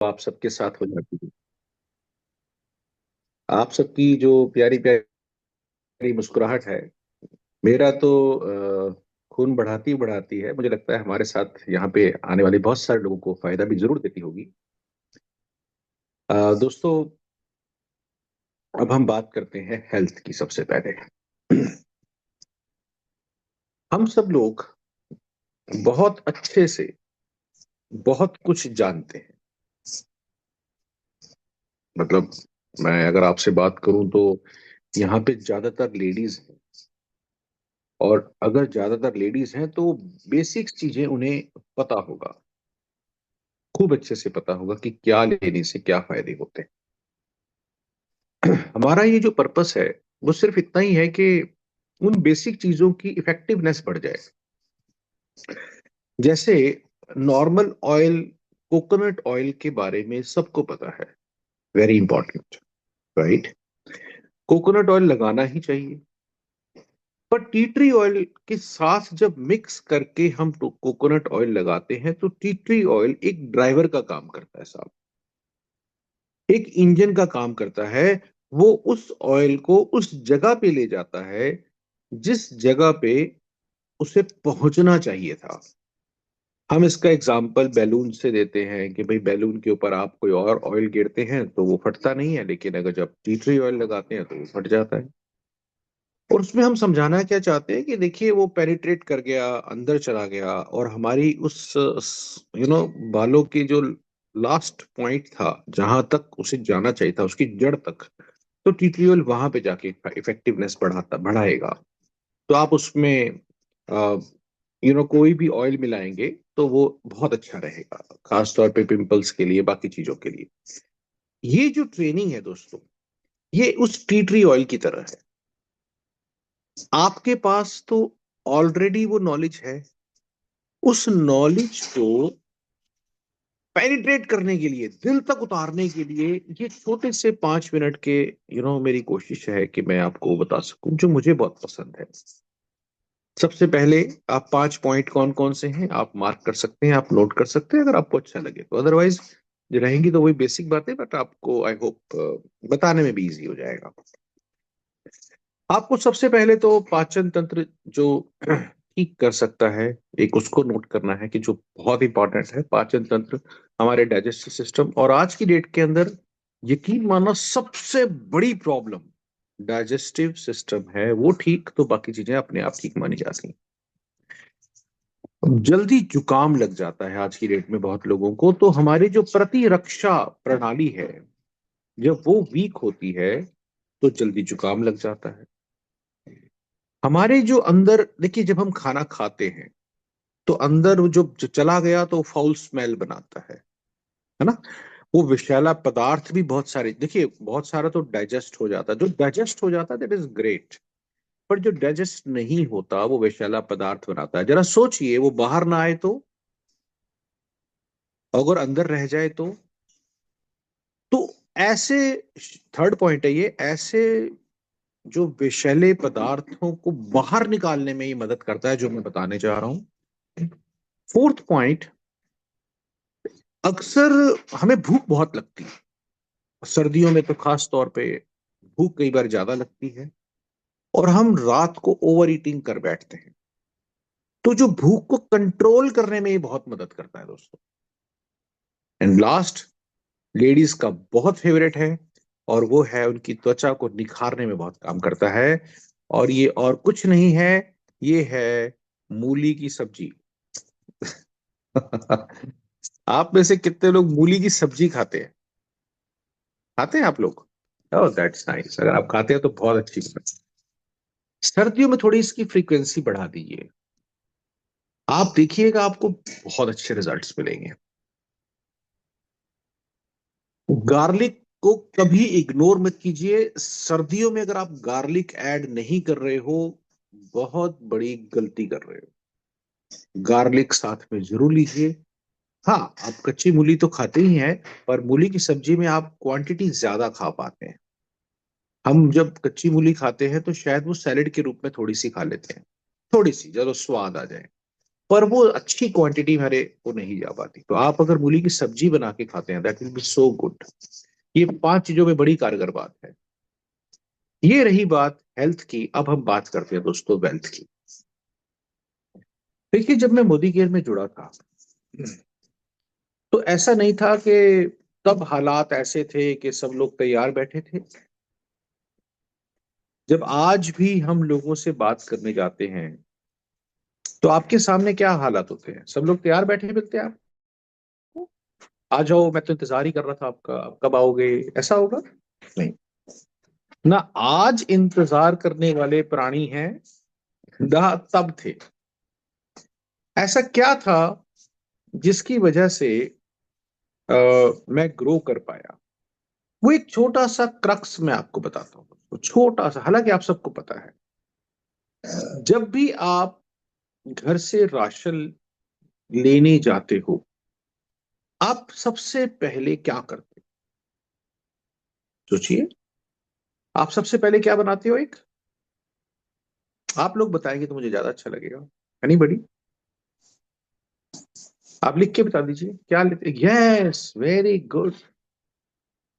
आप सबके साथ हो जाती है। आप सबकी जो प्यारी प्यारी मुस्कुराहट है, मेरा तो खून बढ़ाती बढ़ाती है। मुझे लगता है हमारे साथ यहाँ पे आने वाले बहुत सारे लोगों को फायदा भी जरूर देती होगी। दोस्तों, अब हम बात करते हैं हेल्थ की। सबसे पहले हम सब लोग बहुत अच्छे से बहुत कुछ जानते हैं। मतलब, मैं अगर आपसे बात करूं तो यहाँ पे ज्यादातर लेडीज हैं। और अगर ज्यादातर लेडीज हैं तो बेसिक चीजें उन्हें पता होगा, खूब अच्छे से पता होगा कि क्या लेने से क्या फायदे होते हैं। हमारा ये जो पर्पस है वो सिर्फ इतना ही है कि उन बेसिक चीजों की इफेक्टिवनेस बढ़ जाए। जैसे नॉर्मल ऑयल, कोकोनट ऑयल के बारे में सबको पता है, very important, right. Coconut oil लगाना ही चाहिए। पर टी ट्री ऑयल के साथ जब मिक्स करके हम कोकोनट ऑयल लगाते हैं तो टी ट्री ऑयल एक ड्राइवर का काम करता है साहब, एक इंजन का काम करता है। वो उस ऑयल को उस जगह पे ले जाता है जिस जगह पे उसे पहुंचना चाहिए था। हम इसका एग्जाम्पल बैलून से देते हैं कि भाई बैलून के ऊपर आप कोई और ऑयल गिरते हैं तो वो फटता नहीं है, लेकिन अगर जब टी ट्री ऑयल लगाते हैं तो वो फट जाता है। और उसमें हम समझाना क्या चाहते हैं कि देखिए वो पेनिट्रेट कर गया, अंदर चला गया, और हमारी उस बालों की जो लास्ट पॉइंट था जहां तक उसे जाना चाहिए था, उसकी जड़ तक, तो टीटीओल वहां पे जाके इफेक्टिवनेस बढ़ाएगा। तो आप उसमें कोई भी ऑयल मिलाएंगे तो वो बहुत अच्छा रहेगा, खास तौर पे पिंपल्स के लिए, बाकी चीजों के लिए। ये जो ट्रेनिंग है दोस्तों, ये उस टी ट्री ऑयल की तरह है। आपके पास तो ऑलरेडी वो नॉलेज है। उस नॉलेज को पेनिट्रेट करने के लिए, दिल तक उतारने के लिए, ये छोटे से 5 मिनट के मेरी कोशिश है कि मैं आपको बता सकूं जो मुझे बहुत पसंद है। सबसे पहले, आप 5 पॉइंट कौन कौन से हैं आप मार्क कर सकते हैं, आप नोट कर सकते हैं अगर आपको अच्छा लगे तो। अदरवाइज जो रहेंगी तो वही बेसिक बातें, बट आपको आई होप बताने में भी इजी हो जाएगा। आपको सबसे पहले तो पाचन तंत्र जो ठीक कर सकता है, एक उसको नोट करना है कि जो बहुत इंपॉर्टेंट है पाचन तंत्र, हमारे डाइजेस्टिव सिस्टम। और आज की डेट के अंदर यकीन मानो सबसे बड़ी प्रॉब्लम डाइजेस्टिव सिस्टम है। वो ठीक तो बाकी चीजें अपने आप ठीक मानी जाती हैं। जल्दी जुकाम लग जाता है आज की डेट में बहुत लोगों को, तो हमारी जो प्रतिरक्षा प्रणाली है, जब वो वीक होती है तो जल्दी जुकाम लग जाता है। हमारे जो अंदर देखिए, जब हम खाना खाते हैं तो अंदर वो जो चला गया तो फाउल स्मेल बनाता है ना। वो विषैला पदार्थ भी बहुत सारे, देखिए बहुत सारा तो डाइजेस्ट हो जाता है, जो डाइजेस्ट हो जाता है दैट इज ग्रेट। पर जो डाइजेस्ट नहीं होता वो विषैला पदार्थ बनाता है। जरा सोचिए, वो बाहर ना आए तो, अगर अंदर रह जाए तो ऐसे, थर्ड पॉइंट है ये, ऐसे जो विषैले पदार्थों को बाहर निकालने में ये मदद करता है जो मैं बताने जा रहा हूं। फोर्थ पॉइंट, अक्सर हमें भूख बहुत लगती है, सर्दियों में तो खास तौर पे भूख कई बार ज्यादा लगती है, और हम रात को ओवर ईटिंग कर बैठते हैं। तो जो भूख को कंट्रोल करने में ये बहुत मदद करता है दोस्तों। एंड लास्ट, लेडीज का बहुत फेवरेट है, और वो है उनकी त्वचा को निखारने में बहुत काम करता है। और ये और कुछ नहीं है, ये है मूली की सब्जी। आप में से कितने लोग मूली की सब्जी खाते हैं? खाते हैं आप लोग? ओह दैट्स नाइस, अगर आप खाते हैं तो बहुत अच्छी बात है। सर्दियों में थोड़ी इसकी फ्रीक्वेंसी बढ़ा दीजिए, आप देखिएगा आपको बहुत अच्छे रिजल्ट्स मिलेंगे। गार्लिक को कभी इग्नोर मत कीजिए। सर्दियों में अगर आप गार्लिक ऐड नहीं कर रहे हो, बहुत बड़ी गलती कर रहे हो। गार्लिक साथ में जरूर लीजिए। हाँ, आप कच्ची मूली तो खाते ही हैं, पर मूली की सब्जी में आप क्वांटिटी ज्यादा खा पाते हैं। हम जब कच्ची मूली खाते हैं तो शायद वो सैलेड के रूप में थोड़ी सी खा लेते हैं, थोड़ी सी, चलो स्वाद आ जाए। पर वो अच्छी क्वांटिटी हमारे को नहीं जा पाती। तो आप अगर मूली की सब्जी बना के खाते हैं, that will be so good. ये 5 चीजों में बड़ी कारगर बात है। ये रही बात हेल्थ की। अब हम बात करते हैं दोस्तों वेल्थ की। देखिए, जब मैं मोदी केयर में जुड़ा था तो ऐसा नहीं था कि तब हालात ऐसे थे कि सब लोग तैयार बैठे थे। जब आज भी हम लोगों से बात करने जाते हैं तो आपके सामने क्या हालात होते हैं? सब लोग तैयार बैठे मिलते हैं आपको, आ जाओ मैं तो इंतजार ही कर रहा था आपका, आप कब आओगे, ऐसा होगा? नहीं ना। आज इंतजार करने वाले प्राणी हैं ना तब थे। ऐसा क्या था जिसकी वजह से मैं ग्रो कर पाया? वो एक छोटा सा क्रक्स मैं आपको बताता हूँ। वो छोटा सा, हालांकि आप सबको पता है, जब भी आप घर से राशन लेने जाते हो, आप सबसे पहले क्या करते हो? सोचिए। आप सबसे पहले क्या बनाते हो? एक, आप लोग बताएंगे तो मुझे ज्यादा अच्छा लगेगा। एनीबडी? आप लिख के बता दीजिए क्या लेते। Yes, very good.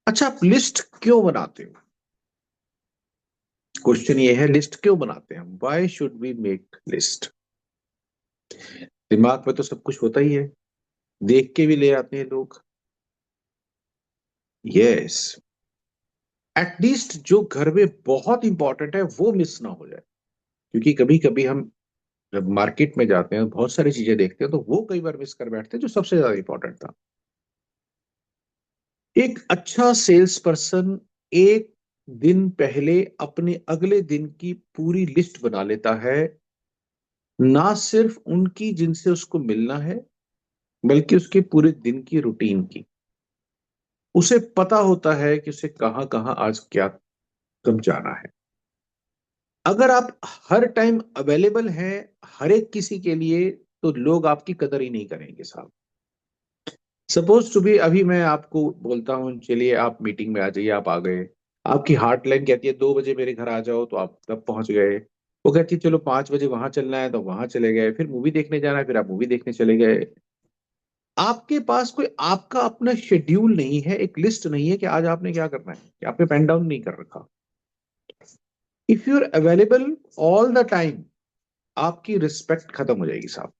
अच्छा, आप लिस्ट क्यों बनाते हो? क्वेश्चन ये है, लिस्ट क्यों बनाते हैं हम? Why should we make list? दिमाग में तो सब कुछ होता ही है, देख के भी ले आते हैं लोग। यस, एटलीस्ट जो घर में बहुत इंपॉर्टेंट है वो मिस ना हो जाए। क्योंकि कभी कभी हम जब मार्केट में जाते हैं बहुत सारी चीजें देखते हैं तो वो कई बार मिस कर बैठते हैं जो सबसे ज्यादा इंपॉर्टेंट था। एक अच्छा सेल्स पर्सन एक दिन पहले अपने अगले दिन की पूरी लिस्ट बना लेता है, ना सिर्फ उनकी जिनसे उसको मिलना है, बल्कि उसके पूरे दिन की रूटीन की। उसे पता होता है कि उसे कहाँ कहाँ आज क्या कब जाना है। अगर आप हर टाइम अवेलेबल हैं हर एक किसी के लिए, तो लोग आपकी कदर ही नहीं करेंगे साहब। सपोज टू बी, अभी मैं आपको बोलता हूँ चलिए आप मीटिंग में आ जाइए, आप आ गए। आपकी हार्ट लाइन कहती है 2 बजे मेरे घर आ जाओ, तो आप तब पहुंच गए। वो कहती है चलो 5 बजे वहां चलना है, तो वहां चले गए। फिर मूवी देखने जाना है, फिर आप मूवी देखने चले गए। आपके पास कोई आपका अपना शेड्यूल नहीं है, एक लिस्ट नहीं है कि आज आपने क्या करना है, कि आपने पेन डाउन नहीं कर रखा। If you are available all the time, आपकी रिस्पेक्ट खत्म हो जाएगी साहब।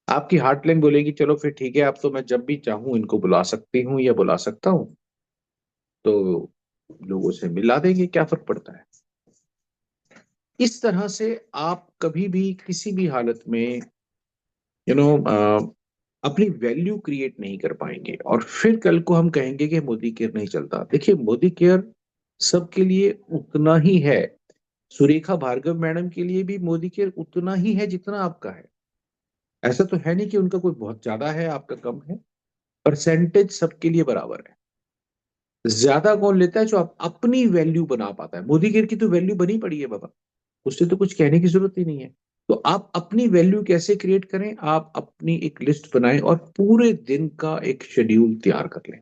आपकी हार्टलाइन बोलेगी चलो फिर ठीक है, अब तो मैं जब भी चाहूं इनको बुला सकती हूँ या बुला सकता हूँ, तो लोगों से मिला देंगे, क्या फर्क पड़ता है। इस तरह से आप कभी भी किसी भी हालत में यू नो अपनी वैल्यू क्रिएट नहीं कर पाएंगे, और फिर कल को हम कहेंगे कि मोदी केयर नहीं चलता। देखिए, मोदी केयर सबके लिए उतना ही है। सुरेखा भार्गव मैडम के लिए भी मोदी केयर उतना ही है जितना आपका है। ऐसा तो है नहीं कि उनका कोई बहुत ज्यादा है आपका कम है। परसेंटेज सबके लिए बराबर है। ज्यादा कौन लेता है? जो आप अपनी वैल्यू बना पाता है। मोदी केयर की तो वैल्यू बनी पड़ी है बाबा, उससे तो कुछ कहने की जरूरत ही नहीं है। तो आप अपनी वैल्यू कैसे क्रिएट करें? आप अपनी एक लिस्ट बनाएं और पूरे दिन का एक शेड्यूल तैयार कर लें।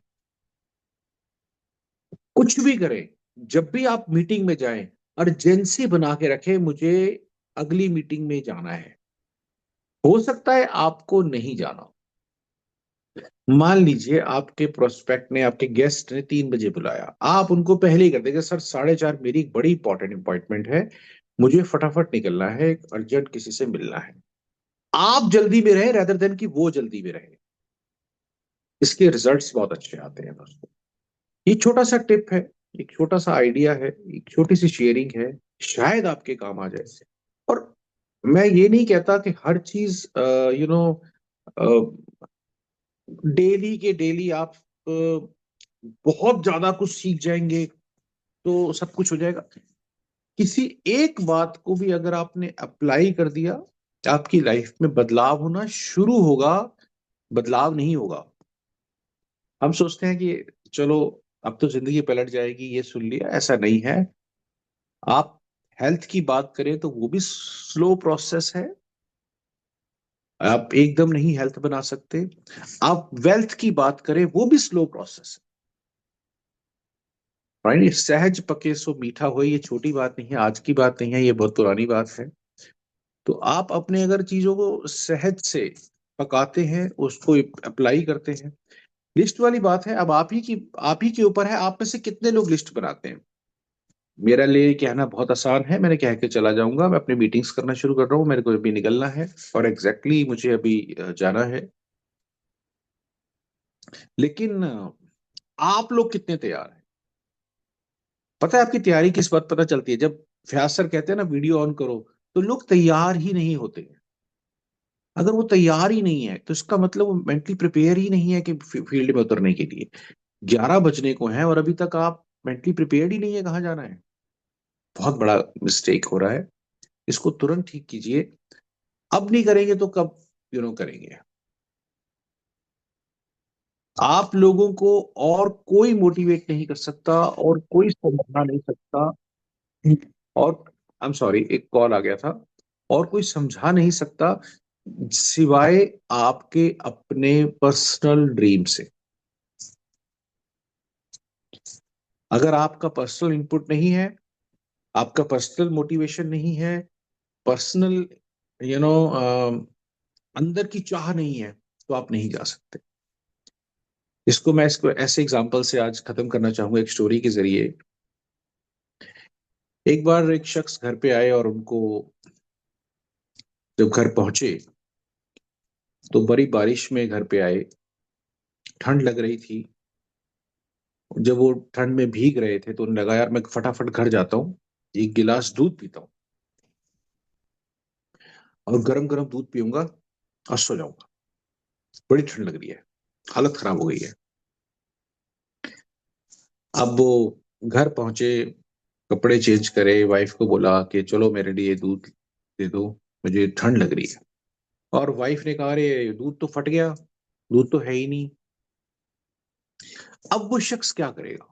कुछ भी करें, जब भी आप मीटिंग में जाएं, अर्जेंसी बना के रखें, मुझे अगली मीटिंग में जाना है। हो सकता है आपको नहीं जाना। मान लीजिए आपके प्रोस्पेक्ट ने, आपके गेस्ट ने 3 बजे बुलाया, आप उनको पहले ही कर देंगे सर 4:30 मेरी एक बड़ी इंपॉर्टेंट अपॉइंटमेंट है, मुझे फटाफट निकलना है, एक अर्जेंट किसी से मिलना है। आप जल्दी में रहे रेदर देन कि वो जल्दी में रहे। इसके रिजल्ट्स बहुत अच्छे आते हैं दोस्तों। ये छोटा सा टिप है, एक छोटा सा आइडिया है, एक छोटी सी शेयरिंग है, शायद आपके काम आ जाए। और मैं ये नहीं कहता कि हर चीज यू नो डेली के डेली आप बहुत ज्यादा कुछ सीख जाएंगे तो सब कुछ हो जाएगा। किसी एक बात को भी अगर आपने अप्लाई कर दिया, आपकी लाइफ में बदलाव होना शुरू होगा। बदलाव नहीं होगा। हम सोचते हैं कि चलो अब तो जिंदगी पलट जाएगी, ये सुन लिया, ऐसा नहीं है। आप हेल्थ की बात करें तो वो भी स्लो प्रोसेस है। आप एकदम नहीं हेल्थ बना सकते। आप वेल्थ की बात करें वो भी स्लो प्रोसेस है, राइट? सहज पके सो मीठा हो, ये छोटी बात नहीं है, आज की बात नहीं है, ये बहुत पुरानी बात है। तो आप अपने अगर चीजों को सहज से पकाते हैं, उसको अप्लाई करते हैं। लिस्ट वाली बात है, अब आप ही के ऊपर है, आप में से कितने लोग लिस्ट बनाते हैं। मेरा लिए कहना बहुत आसान है, मैंने कह के चला जाऊंगा, मैं अपनी मीटिंग्स करना शुरू कर रहा हूँ, मेरे को अभी निकलना है और मुझे अभी जाना है। लेकिन आप लोग कितने तैयार हैं। पता है आपकी तैयारी किस बात पता चलती है, जब व्यास सर कहते हैं ना वीडियो ऑन करो, तो लोग तैयार ही नहीं होते। अगर वो तैयार ही नहीं है तो इसका मतलब वो मेंटली प्रिपेयर ही नहीं है कि फील्ड में उतरने के लिए। 11 बजने को है और अभी तक आप मेंटली प्रिपेयर्ड ही नहीं है कहाँ जाना है। बहुत बड़ा मिस्टेक हो रहा है, इसको तुरंत ठीक कीजिए। अब नहीं करेंगे तो कब करेंगे। आप लोगों को और कोई मोटिवेट नहीं कर सकता और कोई समझा नहीं सकता। और आई एम सॉरी, एक कॉल आ गया था। और कोई समझा नहीं सकता सिवाय आपके अपने पर्सनल ड्रीम से। अगर आपका पर्सनल इनपुट नहीं है, आपका पर्सनल मोटिवेशन नहीं है, पर्सनल यू नो अंदर की चाह नहीं है, तो आप नहीं जा सकते। इसको ऐसे एग्जांपल से आज खत्म करना चाहूंगा, एक स्टोरी के जरिए। एक बार एक शख्स घर पे आए और उनको जब घर पहुंचे तो बड़ी बारिश में घर पे आए, ठंड लग रही थी। जब वो ठंड में भीग रहे थे तो उन्हें लगा यार मैं फटाफट घर जाता हूँ, एक गिलास दूध पीता हूँ और गरम गरम दूध पीऊंगा और सो जाऊंगा। बड़ी ठंड लग रही है, हालत खराब हो गई है। अब वो घर पहुंचे, कपड़े चेंज करे, वाइफ को बोला कि चलो मेरे लिए दूध दे दो, मुझे ठंड लग रही है। और वाइफ ने कहा अरे दूध तो फट गया, दूध तो है ही नहीं। अब वो शख्स क्या करेगा।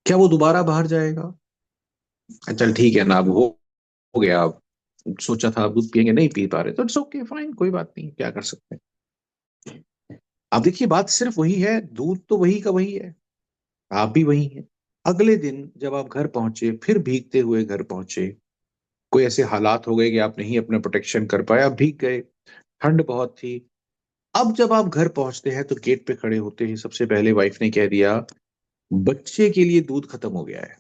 क्या वो दोबारा बाहर जाएगा। चल ठीक है ना, अब हो गया, अब सोचा था अब दूध पियेंगे, नहीं पी पा रहे तो इट्स ओके फाइन, कोई बात नहीं, क्या कर सकते हैं। अब देखिए बात सिर्फ वही है, दूध तो वही का वही है, आप भी वही हैं। अगले दिन जब आप घर पहुंचे, फिर भीगते हुए घर पहुंचे, कोई ऐसे हालात हो गए कि आप नहीं अपना प्रोटेक्शन कर पाए, आप भीग गए, ठंड बहुत थी। अब जब आप घर पहुंचते हैं तो गेट पे खड़े होते ही सबसे पहले वाइफ ने कह दिया बच्चे के लिए दूध खत्म हो गया है।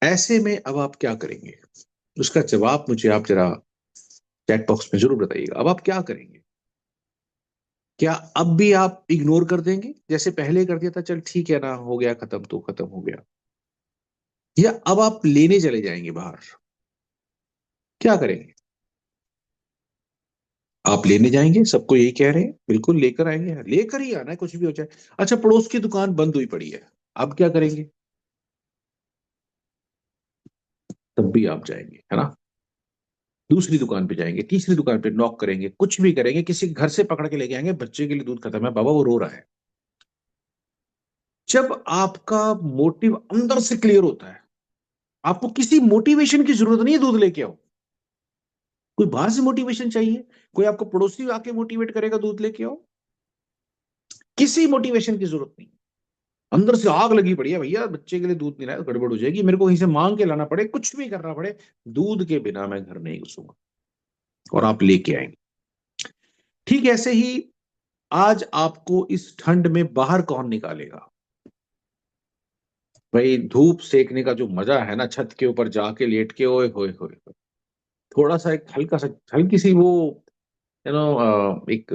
ऐसे में अब आप क्या करेंगे। उसका जवाब मुझे आप जरा चैट बॉक्स में जरूर बताइएगा, अब आप क्या करेंगे। क्या अब भी आप इग्नोर कर देंगे जैसे पहले कर दिया था, चल ठीक है ना, हो गया खत्म तो खत्म हो गया। या अब आप लेने चले जाएंगे बाहर, क्या करेंगे। आप लेने जाएंगे, सबको यही कह रहे हैं, बिल्कुल लेकर आएंगे, लेकर ही आना है कुछ भी हो जाए। अच्छा पड़ोस की दुकान बंद हुई पड़ी है, अब क्या करेंगे। तब भी आप जाएंगे है ना, दूसरी दुकान पे जाएंगे, तीसरी दुकान पे नॉक करेंगे, कुछ भी करेंगे, किसी घर से पकड़ के लेके आएंगे, बच्चे के लिए दूध खत्म है बाबा, वो रो रहा है। जब आपका मोटिव अंदर से क्लियर होता है, आपको किसी मोटिवेशन की जरूरत नहीं है दूध लेके आओ। कोई बाहर से मोटिवेशन चाहिए, कोई आपको पड़ोसी आके मोटिवेट करेगा दूध लेके आओ, किसी मोटिवेशन की जरूरत नहीं। अंदर से आग लगी पड़ी है भैया, बच्चे के लिए दूध नहीं लाया तो गड़बड़ हो जाएगी, मेरे को कहीं से मांग के लाना पड़े, कुछ भी करना पड़े, दूध के बिना मैं घर नहीं घुसूंगा। और आप लेके आएंगे। ठीक ऐसे ही आज आपको इस ठंड में बाहर कौन निकालेगा। भाई धूप सेकने का जो मजा है ना, छत के ऊपर जाके लेट के, ओए होए होए होए। थोड़ा सा एक हल्का सा हल्की सी वो एक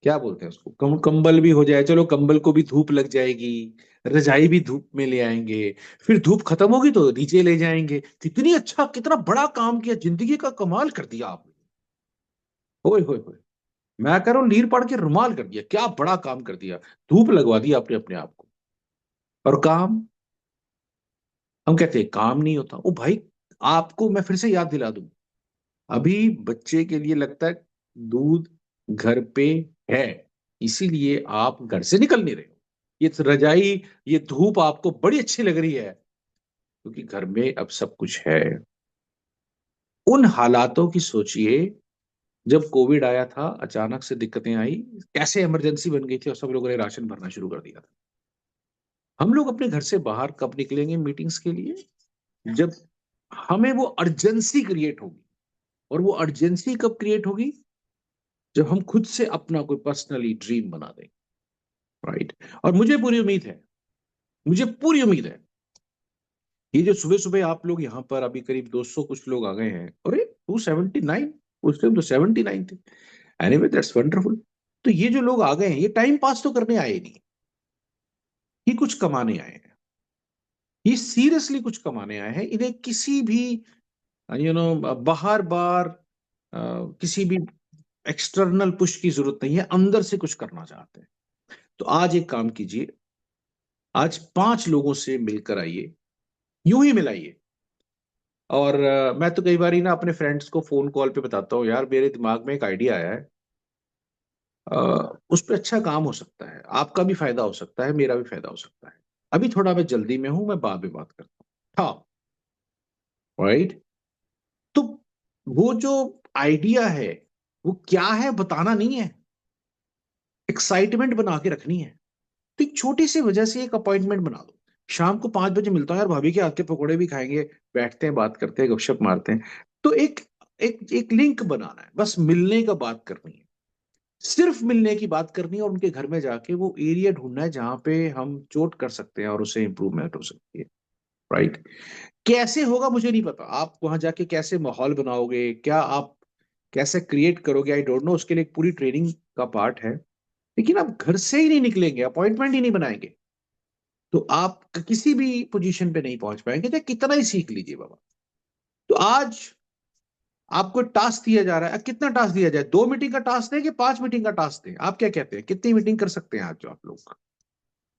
क्या बोलते हैं उसको, कंबल भी हो जाए, चलो कंबल को भी धूप लग जाएगी, रजाई भी धूप में ले आएंगे, फिर धूप खत्म होगी तो नीचे ले जाएंगे। कितनी अच्छा, कितना बड़ा काम किया, जिंदगी का कमाल कर दिया आपने। ओए होए होए, मैं कह रहा हूँ लीर पड़ के रुमाल कर दिया, क्या बड़ा काम कर दिया। धूप लगवा दी आपने अपने आप को। और काम, हम कहते हैं काम नहीं होता ओ भाई। आपको मैं फिर से याद दिला दूं, अभी बच्चे के लिए लगता है दूध घर पे है, इसीलिए आप घर से निकल नहीं रहे हो। ये रजाई, ये धूप आपको बड़ी अच्छी लग रही है क्योंकि घर में अब सब कुछ है। उन हालातों की सोचिए, जब कोविड आया था, अचानक से दिक्कतें आई, कैसे इमरजेंसी बन गई थी और सब लोगों ने राशन भरना शुरू कर दिया था। हम लोग अपने घर से बाहर कब निकलेंगे मीटिंग्स के लिए, जब हमें वो अर्जेंसी क्रिएट होगी, और वो अर्जेंसी कब क्रिएट होगी? जब हम खुद से अपना कोई पर्सनली ड्रीम बना देंगे, राइट? और मुझे पूरी उम्मीद है, मुझे पूरी उम्मीद है, ये जो सुबह सुबह आप लोग यहाँ पर अभी करीब 200 कुछ लोग आ गए हैं, अरे 279, उस टाइम तो 79 थे। Anyway that's wonderful. तो ये जो लोग आ गए हैं, ये टाइम पास तो करने आए नहीं, ये कुछ कमाने आए हैं, ये सीरियसली कुछ कमाने आए हैं। इन्हें किसी भी बाहर बार किसी भी एक्सटर्नल पुश की जरूरत नहीं है, अंदर से कुछ करना चाहते हैं। तो आज एक काम कीजिए, आज 5 लोगों से मिलकर आइए, यूं ही मिलाइए। और मैं तो कई बार ही ना अपने फ्रेंड्स को फोन कॉल पे बताता हूँ, यार मेरे दिमाग में एक आइडिया आया है, उस पर अच्छा काम हो सकता है, आपका भी फायदा हो सकता है, मेरा भी फायदा हो सकता है। अभी थोड़ा मैं जल्दी में हूं, मैं बाद में बात करता हूँ। हाँ, राइट। तो वो जो आइडिया है, वो क्या है बताना नहीं है, एक्साइटमेंट बना के रखनी है। तो एक छोटी सी वजह से एक अपॉइंटमेंट बना दो, शाम को 5 बजे मिलता हूँ यार, भाभी के हाथ के पकौड़े भी खाएंगे, बैठते हैं, बात करते हैं, गपशप मारते हैं। तो एक एक एक लिंक बनाना है, बस मिलने का बात करनी है, सिर्फ मिलने की बात करनी है, और उनके घर में जाके वो एरिया ढूंढना है जहां पे हम चोट कर सकते हैं और उसे इंप्रूवमेंट हो सकती है, राइट? कैसे होगा मुझे नहीं पता, आप वहां जाके कैसे माहौल बनाओगे, क्या आप कैसे क्रिएट करोगे, आई डोंट नो, उसके लिए एक पूरी ट्रेनिंग का पार्ट है। लेकिन आप घर से ही नहीं निकलेंगे, अपॉइंटमेंट ही नहीं बनाएंगे, तो आप किसी भी पोजीशन पे नहीं पहुंच पाएंगे, चाहे कितना ही सीख लीजिए बाबा। तो आज आपको टास्क दिया जा रहा है, कितना टास्क दिया जाए, 2 मीटिंग का टास्क दें कि 5 मीटिंग का टास्क दें? आप क्या कहते हैं, कितनी मीटिंग कर सकते हैं आज जो आप लोग?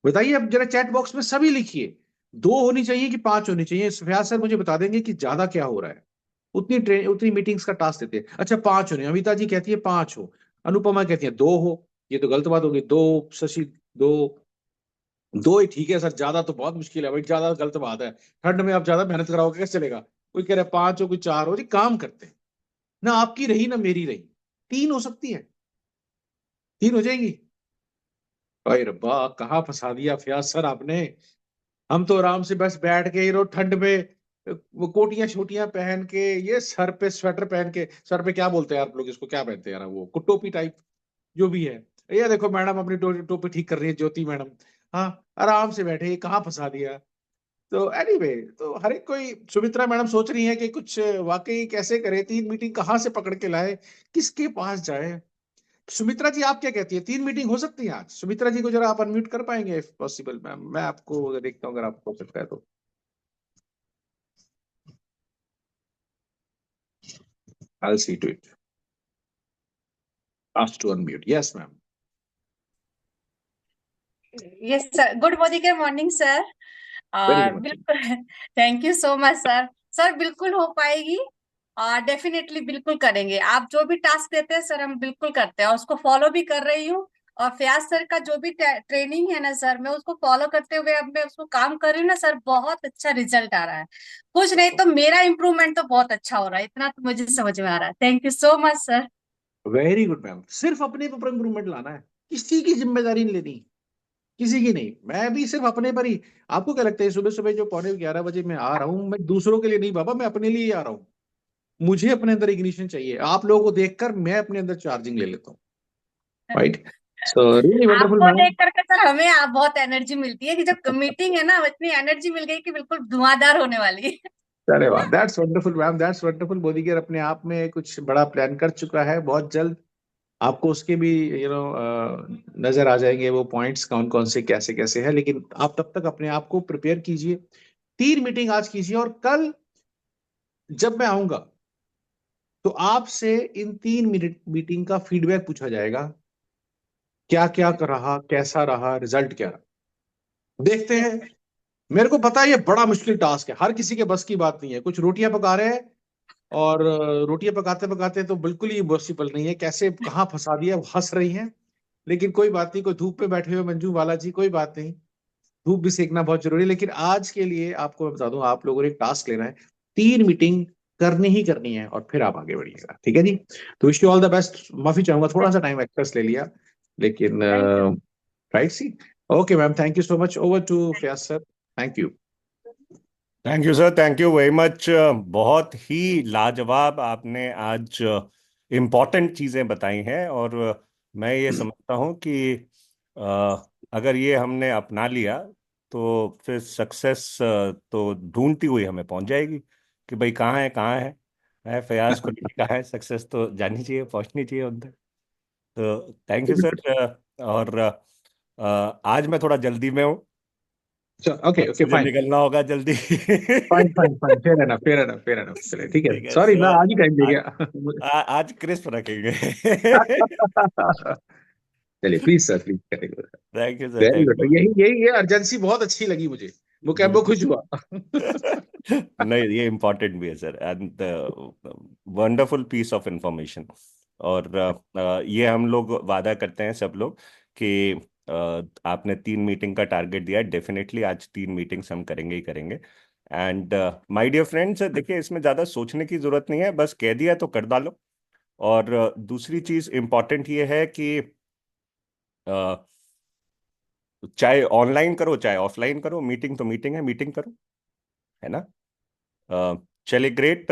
बताइए, अब जरा चैट बॉक्स में सभी लिखिए, 2 होनी चाहिए कि 5 होनी चाहिए? फयाज सर मुझे बता देंगे कि ज्यादा क्या हो रहा है, उतनी मीटिंग्स का टास्क देते हैं। अच्छा, 5 होने, अमिता जी कहती है 5 हो, अनुपमा कहती है 2 हो, ये तो गलत बात होगी, 2, शशि 2, 2 ही ठीक है सर, ज्यादा तो बहुत मुश्किल है भाई, ज्यादा गलत बात है, ठंड में आप ज्यादा मेहनत कराओगे कैसे चलेगा? कोई कह रहा है 5 हो, कोई 4 हो, जी काम करते हैं ना, आपकी रही ना मेरी रही, 3 हो सकती है, 3 हो जाएगी। भाई रब्बा, कहाँ फंसा दिया फयाज सर आपने। हम तो आराम से बस बैठ के रो ठंड में, वो कोटियां छोटियां पहन के, ये सर पे स्वेटर पहन के, सर पे क्या बोलते हैं आप लोग इसको, क्या पहनते हैं यार, वो टोपी टाइप जो भी है। ये देखो मैडम अपनी टोपी ठीक कर रही है, ज्योति मैडम। हाँ, आराम से बैठे, ये कहाँ फंसा दिया। तो एनीवे, तो हर एक कोई, सुमित्रा मैडम सोच रही है कि कुछ वाकई कैसे करे, 3 मीटिंग कहाँ से पकड़ के लाए, किसके पास जाए। सुमित्रा जी आप क्या कहती है, 3 मीटिंग हो सकती है आज? सुमित्रा जी को जरा आप अनम्यूट कर पाएंगे इफ पॉसिबल? मैम मैं आपको देखता हूँ, अगर आपको हो सकता है तो। I'll see to it. Ask to unmute. Yes, ma'am. Yes sir, good morning के मॉर्निंग सर। Very good और morning. बिल्कुल thank you so much sir. Sir बिल्कुल हो पाएगी, और डेफिनेटली बिल्कुल करेंगे। आप जो भी टास्क देते हैं सर हम बिल्कुल करते हैं, और उसको फॉलो भी कर रही हूँ। और फयाज सर का जो भी ट्रेनिंग है ना सर, मैं उसको फॉलो करते हुए अब मैं उसको काम कर रही हूँ ना सर, बहुत अच्छा रिजल्ट आ रहा है। कुछ नहीं तो मेरा इम्प्रूवमेंट तो बहुत अच्छा हो रहा है, इतना तो मुझे समझ में आ रहा है। Thank you so much sir. Very good ma'am, सिर्फ अपने ऊपर इंप्रूवमेंट लाना है, किसी की जिम्मेदारी नहीं लेनी, किसी की नहीं, मैं भी सिर्फ अपने पर ही। आपको क्या लगता है सुबह सुबह जो 11:15 बजे मैं आ रहा हूँ, मैं दूसरों के लिए नहीं बाबा, मैं अपने लिए ही आ रहा हूँ। मुझे अपने अंदर इग्निशन चाहिए, आप लोगों को देखकर मैं अपने अंदर चार्जिंग ले लेता हूँ, राइट? सो रियली वंडरफुल आपको मैम। देख करके सर हमें आप बहुत एनर्जी मिलती है कि जब मीटिंग है ना, इतनी एनर्जी मिल गई कि बिल्कुल धुआंधार होने वाली है। अरे वाह, that's wonderful ma'am, that's wonderful. Modi care अपने आप में कुछ बड़ा प्लान कर चुका है, बहुत जल्द आपको उसके भी नजर आ जाएंगे वो पॉइंट्स, कौन कौन से कैसे कैसे है। लेकिन आप तब तक अपने आप को प्रिपेयर कीजिए, 3 मीटिंग आज कीजिए, और कल जब मैं आऊंगा तो आपसे इन 3 मिनट मीटिंग का फीडबैक पूछा जाएगा, क्या क्या कर रहा, कैसा रहा, रिजल्ट क्या रहा, देखते यस हैं। सर। मेरे को पता है ये बड़ा मुश्किल टास्क है, हर किसी के बस की बात नहीं है, कुछ रोटियां पका रहे हैं, और रोटियां पकाते पकाते तो बिल्कुल ही पॉसिबल नहीं है, कैसे कहाँ फंसा दिया, वो हंस रही हैं। लेकिन कोई बात नहीं, कोई धूप पे बैठे हुए मंजू वाला जी, कोई बात नहीं, धूप भी सेकना बहुत जरूरी है। लेकिन आज के लिए आपको मैं बता दूं, आप लोगों ने एक टास्क लेना है, 3 मीटिंग करनी ही करनी है, और फिर आप आगे बढ़िएगा, ठीक है जी? तो wish you all the best, माफी चाहूंगा थोड़ा सा टाइम एक्सेस ले लिया, लेकिन thank you. Right see. Okay ma'am, thank you so much, over to Fayaz sir. Thank you. Thank you sir, thank you very much. बहुत ही लाजवाब आपने आज इम्पोर्टेंट चीज़ें बताई हैं, और मैं ये समझता हूँ कि अगर ये हमने अपना लिया तो फिर सक्सेस तो ढूंढती हुई हमें पहुंच जाएगी कि भाई कहाँ है, कहाँ है फयाज कुरैशी कहाँ है। सक्सेस तो जानी चाहिए, पहुंचनी चाहिए उन तक। तो थैंक यू सर। और आज मैं थोड़ा जल्दी में हूँ, ओके ओके मुझे फाइन निकलना होगा जल्दी। Fine fine fine, fair enough fair enough fair enough, चलिए ठीक है, ठीक है सॉरी मैं सर। आज ही टाइम दे आज गया। आज क्रिस्प रखेंगे। चलिए प्लीज सर, प्लीज करेंगे। Thank you sir, very thank good, you. यही यही ये अर्जेंसी बहुत अच्छी लगी मुझे, वो कैम्बो बिल्कुल। खुश हुआ। नहीं, ये इम्पोर्टेंट भी है sir, and wonderful piece of information. और ये हम लोग वादा करते हैं सब लोग कि आपने 3 मीटिंग का टारगेट दिया है, डेफिनेटली आज 3 मीटिंग्स हम करेंगे ही करेंगे। एंड माय डियर फ्रेंड्स, देखिए इसमें ज़्यादा सोचने की ज़रूरत नहीं है, बस कह दिया तो कर डालो। और दूसरी चीज़ इम्पोर्टेंट ये है कि अ, चाहे ऑनलाइन करो चाहे ऑफलाइन करो, मीटिंग तो मीटिंग है, मीटिंग करो, है ना। चलिए, ग्रेट।